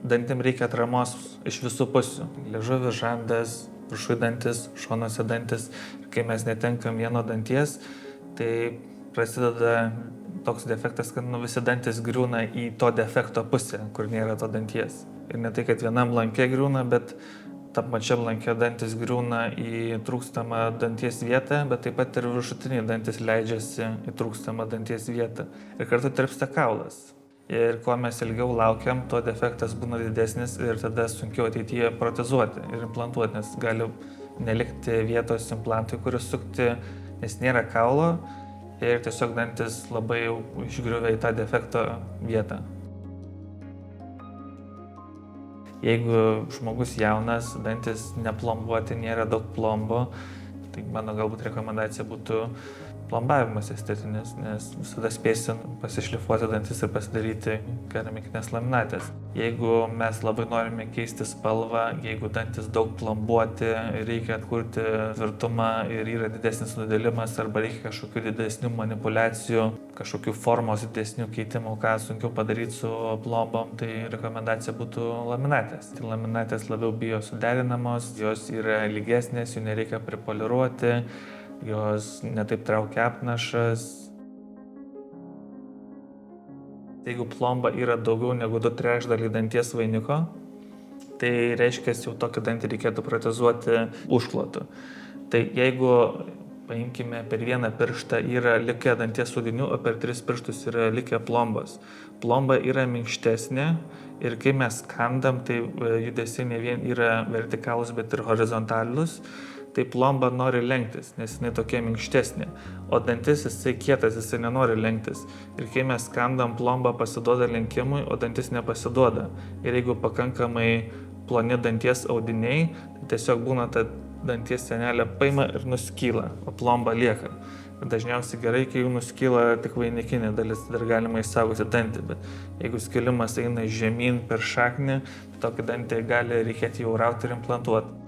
dantim reikia atramos iš visų pusių. Liežuvis, žandas, viršuj dantis, šonuose dantis. Ir kai mes netenkam vieno danties, tai prasideda toks defektas, kad visi dantis griūna į to defekto pusę, kur nėra to danties. Ir ne tai, kad vienam lanke griūna, bet tam pačiam lanke dantis griūna į trūkstamą danties vietą, bet taip pat ir viršutiniai dantis leidžiasi į trūkstamą danties vietą. Ir kartu tirpsta kaulas. Ir kuo mes ilgiau laukiam, to defektas būna didesnis ir tada sunkiau ateityje protezuoti ir implantuoti, nes gali nelikti vietos implantui, kuris sukti, nes nėra kaulo ir tiesiog dantis labai jau išgriuvę į tą defekto vietą. Jeigu žmogus jaunas, dantis neplombuoti, nėra daug plombo, tai mano galbūt rekomendacija būtų plombavimas estetinis, nes visada spėsim pasišlifuoti dantis ir pasidaryti keramikinės laminatės. Jeigu mes labai norime keisti spalvą, jeigu dantis daug plombuoti, reikia atkurti tvirtumą ir yra didesnis nudėlimas arba reikia kažkokių didesnių manipulacijų, kažkokių formos didesnių keitimų, ką sunkiau padaryti su plombom, tai rekomendacija būtų laminatės. Tai laminatės labiau biosuderinamos, jos yra lygesnės, jų nereikia pripoliruoti, jos netaip traukia apnašas. Jeigu plomba yra daugiau negu 2/3 danties vainiko, tai reiškia, jau tokį dantį reikėtų protezuoti užklotu. Tai jeigu, paimkime, per vieną pirštą yra likę danties audinių, o per 3 pirštus yra likę plombos. Plomba yra minkštesnė ir kai mes kandam, tai judesiai ne vien yra vertikalūs, bet ir horizontalūs. Tai plomba nori lenktis, nes jinai tokia minkštesnė, o dantis jisai kietas, jisai nenori lenktis. Ir kai mes kandam, plomba pasiduoda lenkimui, o dantis nepasiduoda. Ir jeigu pakankamai ploni danties audiniai, tai tiesiog būna ta danties sienelė paima ir nuskyla, o plomba lieka. Dažniausiai gerai, kai jų nuskyla tik vainikinė dalis, dar galima išsaugoti dantį, bet jeigu skilimas eina žemyn per šaknį, tokį dantį gali reikėti jau rauti ir implantuoti.